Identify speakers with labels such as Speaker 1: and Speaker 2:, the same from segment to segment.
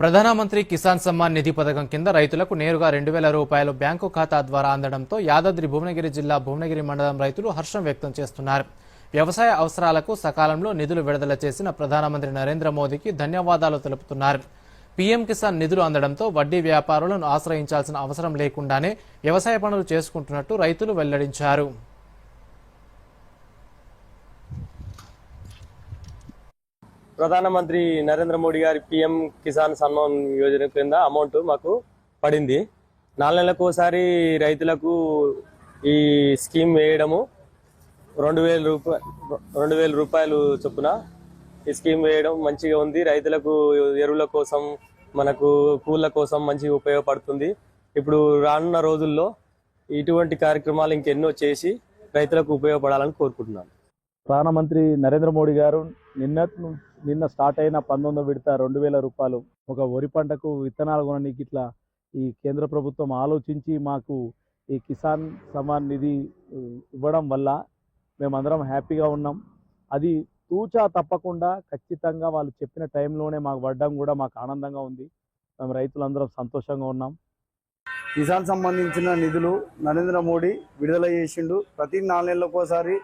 Speaker 1: ప్రధానమంత్రి కిసాన్ సమ్మాన్ నిధి పథకం కింద రైతులకు నేరుగా 2,000 రూపాయలు బ్యాంకు ఖాతా ద్వారా అందడంతో యాదాద్రి భువనగిరి జిల్లా భువనగిరి మండలం రైతులు హర్షం వ్యక్తం చేస్తున్నారు. వ్యవసాయ అవసరాలకు సకాలంలో నిధులు విడుదల చేసిన ప్రధానమంత్రి నరేంద్ర మోదీకి ధన్యవాదాలు తెలుపుతున్నారు. పీఎం కిసాన్ నిధులు అందడంతో వడ్డీ వ్యాపారులను ఆశ్రయించాల్సిన అవసరం లేకుండానే వ్యవసాయ పనులు చేసుకుంటున్నట్టు రైతులు వెల్లడించారు.
Speaker 2: ప్రధానమంత్రి నరేంద్ర మోడీ గారి పీఎం కిసాన్ సన్మాన్ యోజన కింద అమౌంట్ మాకు పడింది. 4 నెలలకు ఒకసారి రైతులకు ఈ స్కీమ్ వేయడము 2,000 రూపాయలు చొప్పున ఈ స్కీమ్ వేయడం మంచిగా ఉంది. రైతులకు ఎరువుల కోసం మనకు కూళ్ళ కోసం మంచిగా ఉపయోగపడుతుంది. ఇప్పుడు రానున్న రోజుల్లో ఇటువంటి కార్యక్రమాలు ఇంకెన్నో చేసి రైతులకు ఉపయోగపడాలని కోరుకుంటున్నాను.
Speaker 3: ప్రధానమంత్రి నరేంద్ర మోడీ గారు నిన్న స్టార్ట్ అయిన 19వ విడత 2,000 రూపాయలు ఒక వరి పంటకు విత్తనాలు కొనడానికి ఇట్లా ఈ కేంద్ర ప్రభుత్వం ఆలోచించి మాకు ఈ కిసాన్ సమ్మాన్ నిధి ఇవ్వడం వల్ల మేమందరం హ్యాపీగా ఉన్నాం. అది తూచా తప్పకుండా ఖచ్చితంగా వాళ్ళు చెప్పిన టైంలోనే మాకు పడడం కూడా మాకు ఆనందంగా ఉంది. మేము రైతులందరం సంతోషంగా ఉన్నాం.
Speaker 4: కిసాన్ సంబంధించిన నిధులు నరేంద్ర మోడీ విడుదల చేసిండు. ప్రతి 4 నెలలకు ఒకసారి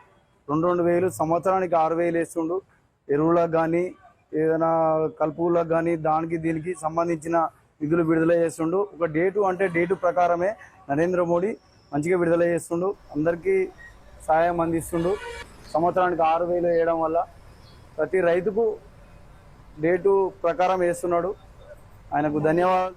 Speaker 4: 2,000 సంవత్సరానికి 6,000 వేస్తుండు. ఎరువులకు కానీ ఏదైనా కలుపులకు కానీ దానికి దీనికి సంబంధించిన నిధులు విడుదల చేస్తుండు. ఒక డేటు ప్రకారమే నరేంద్ర మోడీ మంచిగా విడుదల చేస్తుండు. అందరికీ సాయం అందిస్తుండు. సంవత్సరానికి 6,000 వేయడం వల్ల ప్రతి రైతుకు డేటు ప్రకారం వేస్తున్నాడు. ఆయనకు ధన్యవాదాలు.